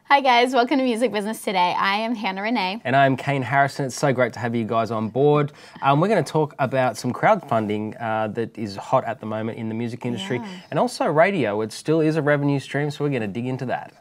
Hi guys, welcome to Music Business Today. I am Hannah Renee. And I'm Kane Harrison. It's so great to have you guys on board. We're going to talk about some crowdfunding that is hot at the moment in the music industry and also radio. It still is a revenue stream, so we're going to dig into that.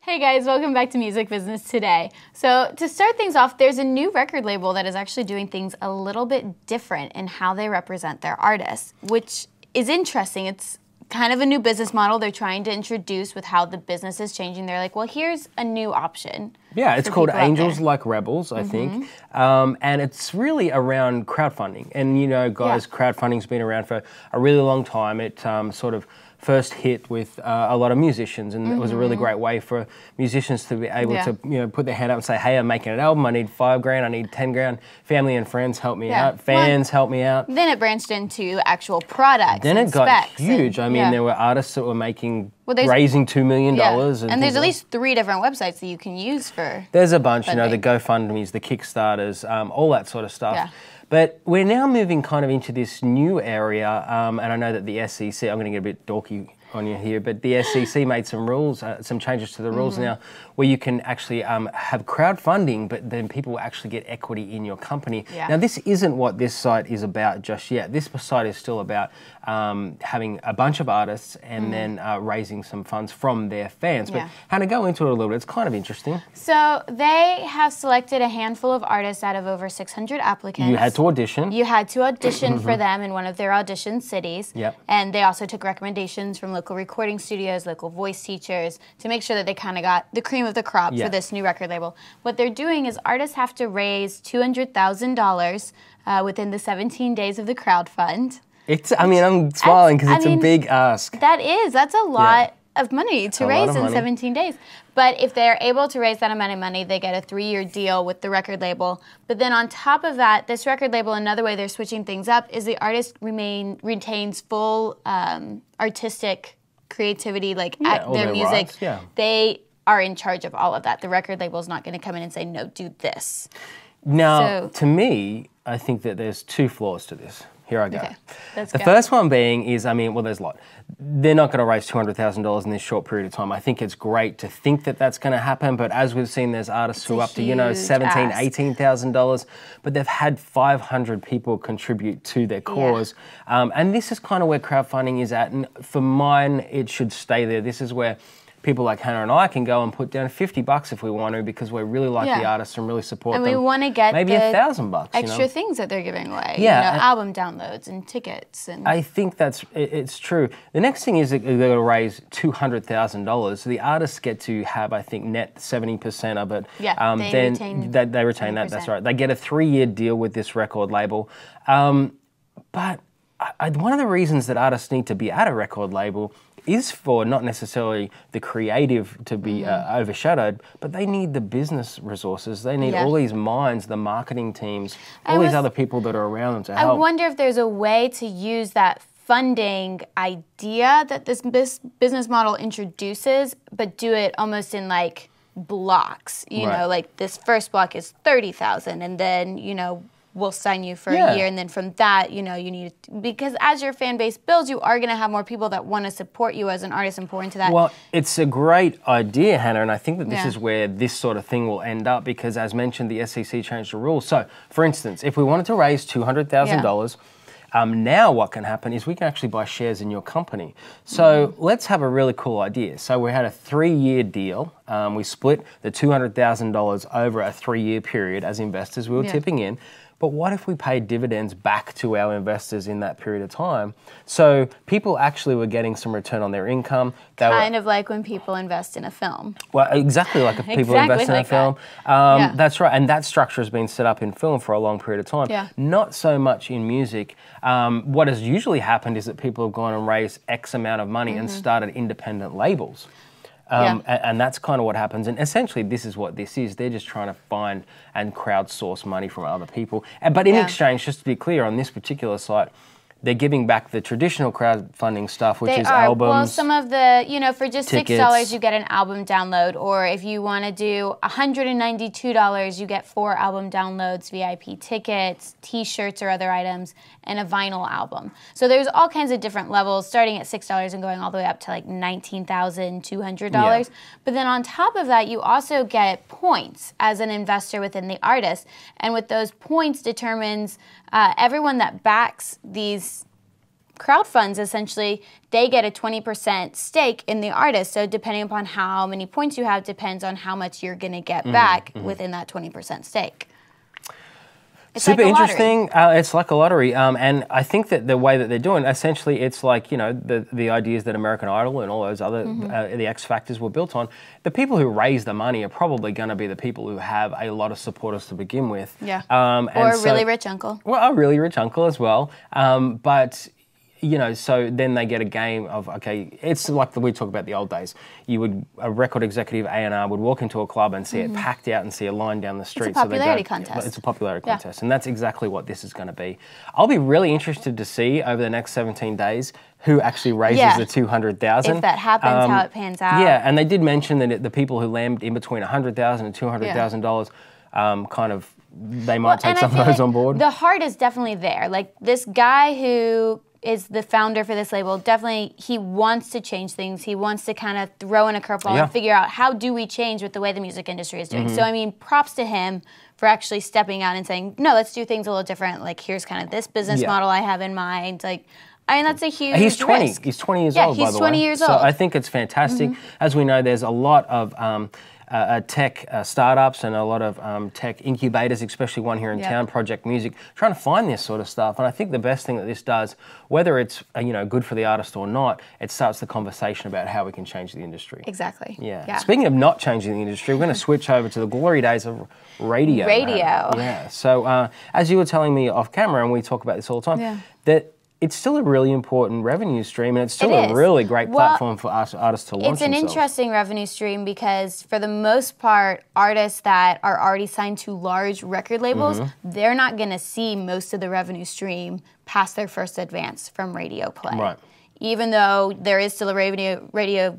Hey guys, welcome back to Music Business Today. So to start things off, there's a new record label that is actually doing things a little bit different in how they represent their artists, which is interesting. It's kind of a new business model they're trying to introduce with how the business is changing. They're like, well, here's a new option. Yeah, it's called Angels Like Rebels, I think. And it's really around crowdfunding. And you know, guys, crowdfunding's been around for a really long time. It sort of first hit with a lot of musicians, and it was a really great way for musicians to be able to, put their hand up and say, hey, I'm making an album, I need $5,000, I need $10,000, family and friends help me out, fans help me out. Then it branched into actual products. Then it got huge. And, I mean, there were artists that were making, raising $2 million. And there's at least 3 different websites that you can use for There's a bunch, you know, the GoFundMes, the Kickstarters, all that sort of stuff. Yeah. But we're now moving kind of into this new area, and I know that the SEC, I'm going to get a bit dorky on you here, but the SEC made some rules, some changes to the rules now, where you can actually have crowdfunding, but then people will actually get equity in your company. Now, this isn't what this site is about just yet. This site is still about having a bunch of artists and then raising some funds from their fans. But Hannah, go into it a little bit. It's kind of interesting. So they have selected a handful of artists out of over 600 applicants. You had to audition. You had to audition for them in one of their audition cities. And they also took recommendations from local recording studios, local voice teachers, to make sure that they kind of got the cream of the crop for this new record label. What they're doing is artists have to raise $200,000 within the 17 days of the crowd fund. I mean, I'm smiling because it's a big ask. That's a lot of money to raise in 17 days. But if they're able to raise that amount of money, they get a 3-year deal with the record label. But then on top of that, this record label, another way they're switching things up is the artist retains full artistic creativity, like at their music. They are in charge of all of that. The record label is not going to come in and say, no, do this. Now, to me, I think that there's 2 flaws to this. Here I go. Okay, the first one being is, I mean, well, there's a lot. They're not going to raise $200,000 in this short period of time. I think it's great to think that that's going to happen, but as we've seen, there's artists who are up to, $17,000, $18,000, but they've had 500 people contribute to their cause. And this is kind of where crowdfunding is at, and for mine, it should stay there. This is where people like Hannah and I can go and put down $50 if we want to, because we really like the artists and really support them. And we want to get maybe $1,000 extra things that they're giving away. Yeah, album downloads and tickets. And I think it's true. The next thing is that they're going to raise $200,000. So the artists get to have, I think, net 70% of it. Yeah, they retain that. That's right. They get a 3-year deal with this record label. But one of the reasons that artists need to be at a record label is for not necessarily the creative to be overshadowed, but they need the business resources. They need all these minds, the marketing teams, all these other people that are around them to help. I wonder if there's a way to use that funding idea that this business model introduces, but do it almost in like blocks. You know, like this first block is $30,000, and then, we'll sign you for a year, and then from that, you need to, because as your fan base builds, you are going to have more people that want to support you as an artist and pour into that. Well, it's a great idea, Hannah, and I think that this is where this sort of thing will end up, because as mentioned, the SEC changed the rules. So, for instance, if we wanted to raise $200,000, now what can happen is we can actually buy shares in your company. So let's have a really cool idea. So we had a 3-year deal. We split the $200,000 over a 3-year period as investors. We were tipping in. But what if we paid dividends back to our investors in that period of time? So people actually were getting some return on their income. Kind of like when people invest in a film. Well, exactly like if people invest in a film. That's right. And that structure has been set up in film for a long period of time. Not so much in music. What has usually happened is that people have gone and raised X amount of money and started independent labels. And that's kind of what happens. And essentially, this is what this is. They're just trying to find and crowdsource money from other people. But in exchange, just to be clear, on this particular site, they're giving back the traditional crowdfunding stuff, which is albums. Well, some of the, for just tickets. $6, you get an album download. Or if you want to do $192, you get 4 album downloads, VIP tickets, T-shirts or other items, and a vinyl album. So there's all kinds of different levels, starting at $6 and going all the way up to like $19,200. Yeah. But then on top of that, you also get points as an investor within the artist. And with those points determines everyone that backs these crowd funds, essentially, they get a 20% stake in the artist. So depending upon how many points you have depends on how much you're going to get back within that 20% stake. It's super like interesting. It's like a lottery. And I think that the way that they're doing, essentially, it's like, the ideas that American Idol and all those other, the X Factors were built on. The people who raise the money are probably going to be the people who have a lot of supporters to begin with. Yeah. Or a really rich uncle. Well, a really rich uncle as well. But... so then they get a game of, okay, it's like we talk about the old days. A record executive, A&R, would walk into a club and see it packed out and see a line down the street. It's a popularity contest. It's a popularity contest, and that's exactly what this is going to be. I'll be really interested to see over the next 17 days who actually raises the 200,000. If that happens, how it pans out. Yeah, and they did mention that the people who land in between $100,000 and $200,000 kind of, they might take some of those on board. The heart is definitely there. Like this guy who is the founder for this label, definitely he wants to change things. He wants to kind of throw in a curveball and figure out how do we change with the way the music industry is doing. So I mean, props to him for actually stepping out and saying, no, let's do things a little different. Like here's kind of this business model I have in mind. Like, I mean, that's a huge He's 20. risk. He's 20 years old, by the way. he's 20 years old. So I think it's fantastic. As we know, there's a lot of tech startups and a lot of tech incubators, especially one here in town, Project Music, trying to find this sort of stuff. And I think the best thing that this does, whether it's good for the artist or not, it starts the conversation about how we can change the industry. Exactly. Yeah. Speaking of not changing the industry, we're going to switch over to the glory days of radio. Yeah. So as you were telling me off camera, and we talk about this all the time, that it's still a really important revenue stream, and it's still a really great platform for us artists to launch It's an themselves. interesting revenue stream because, for the most part, artists that are already signed to large record labels, they're not going to see most of the revenue stream past their first advance from radio play. Right. Even though there is still a radio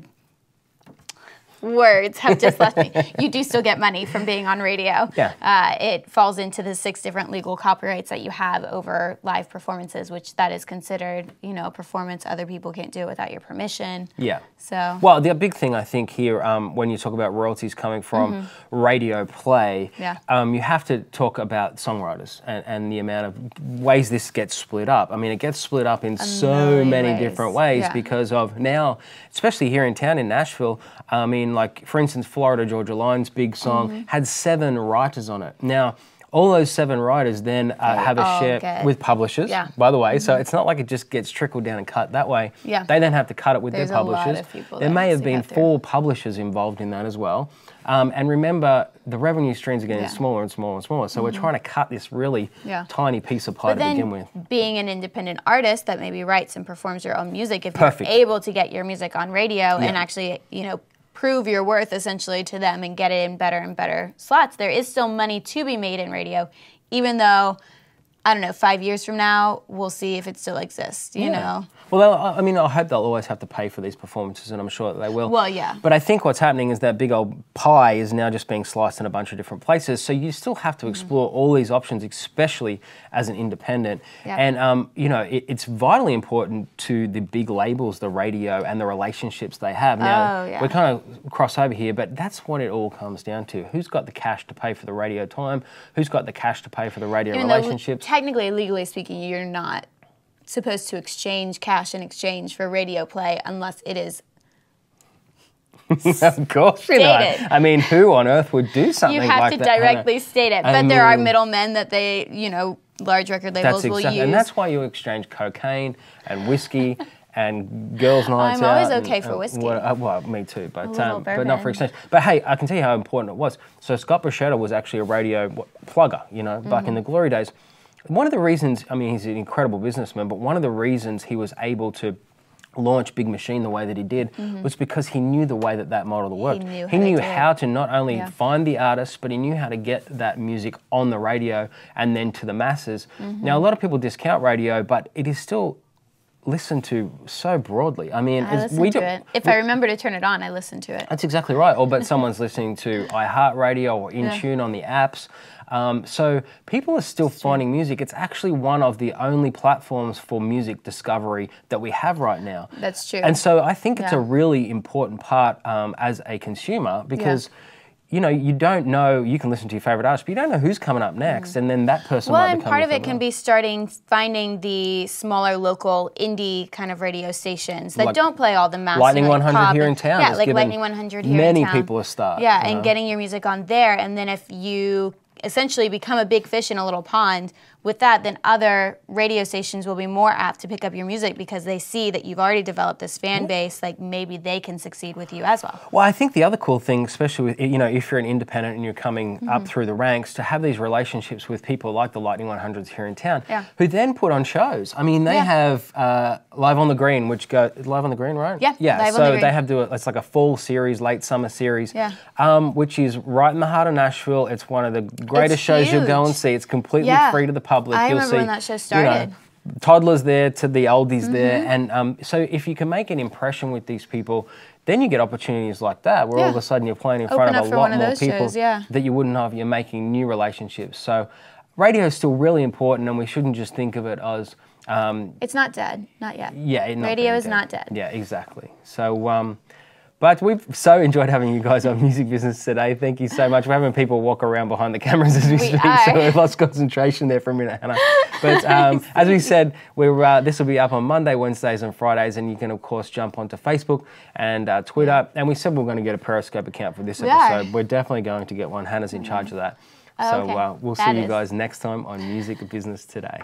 words have just left me. You do still get money from being on radio. Yeah. It falls into the 6 different legal copyrights that you have over live performances, which that is considered, a performance other people can't do without your permission. Yeah. So. Well, the big thing I think here, when you talk about royalties coming from radio play, you have to talk about songwriters and the amount of ways this gets split up. I mean, it gets split up in so many different ways because of now, especially here in town in Nashville. I mean, like, for instance, Florida Georgia Line's big song had 7 writers on it. Now, all those 7 writers then have a share with publishers, by the way. So it's not like it just gets trickled down and cut that way. Yeah. They then have to cut it with their publishers. A lot of people there may have been 4 publishers involved in that as well. And remember, the revenue streams are getting smaller and smaller and smaller. So we're trying to cut this really tiny piece of pie to begin with. Being an independent artist that maybe writes and performs your own music, if you're able to get your music on radio and actually, prove your worth essentially to them and get it in better and better slots, there is still money to be made in radio, even though, I don't know, 5 years from now, we'll see if it still exists, you know? Well, I mean, I hope they'll always have to pay for these performances, and I'm sure that they will. Well, yeah. But I think what's happening is that big old pie is now just being sliced in a bunch of different places, so you still have to explore all these options, especially as an independent. Yeah. And, it's vitally important to the big labels, the radio, and the relationships they have. Now, we kind of cross over here, but that's what it all comes down to. Who's got the cash to pay for the radio time? Who's got the cash to pay for the radio relationships? Technically, legally speaking, you're not supposed to exchange cash in exchange for radio play unless it is of course you're not. I mean, who on earth would do something like that? You have to directly state it. But there are middlemen that they, large record labels will use. And that's why you exchange cocaine and whiskey and girls' nights out. I'm always okay for whiskey. Well, me too, but not for exchange. But hey, I can tell you how important it was. So Scott Bruschetta was actually a radio plugger, back in the glory days. One of the reasons, I mean, he's an incredible businessman, but one of the reasons he was able to launch Big Machine the way that he did was because he knew the way that that model worked. He knew how to not only find the artists, but he knew how to get that music on the radio and then to the masses. Now, a lot of people discount radio, but it is still listened to so broadly. I mean, if I remember to turn it on, I listen to it. That's exactly right. Or but someone's listening to iHeartRadio or InTune on the apps. So people are still finding music. It's actually one of the only platforms for music discovery that we have right now. That's true. And so I think it's a really important part as a consumer because you know, you don't know, you can listen to your favorite artist, but you don't know who's coming up next, and then that person might become and part of it can be finding the smaller local indie kind of radio stations that don't play all the mass. Lightning 100 here in town. Yeah, like Lightning 100 here in town. Many people a start. Yeah, and getting your music on there, and then if you essentially become a big fish in a little pond with that, then other radio stations will be more apt to pick up your music because they see that you've already developed this fan base, like maybe they can succeed with you as well. Well, I think the other cool thing, especially with, you know, if you're an independent and you're coming up through the ranks, to have these relationships with people like the Lightning 100s here in town, who then put on shows. I mean, they have Live on the Green, which go Live on the Green, right? Yeah. Yeah. So they have it's like a fall series, late summer series, which is right in the heart of Nashville. It's one of the greatest shows you'll go and see. It's completely free to the public. I remember when that show started. You know, toddlers there to the oldies there, and so if you can make an impression with these people, then you get opportunities like that where all of a sudden you're playing in front of a lot more people that you wouldn't have. You're making new relationships. So radio is still really important, and we shouldn't just think of it as it's not dead, not yet. Yeah, radio is not dead. Yeah, exactly. So. But we've so enjoyed having you guys on Music Business today. Thank you so much. We're having people walk around behind the cameras as we speak, so we've lost concentration there for a minute, Hannah. But as we said, this will be up on Monday, Wednesdays and Fridays, and you can, of course, jump onto Facebook and Twitter. And we said we're going to get a Periscope account for this episode. We're definitely going to get one. Hannah's in charge of that. So we'll see you guys next time on Music Business Today.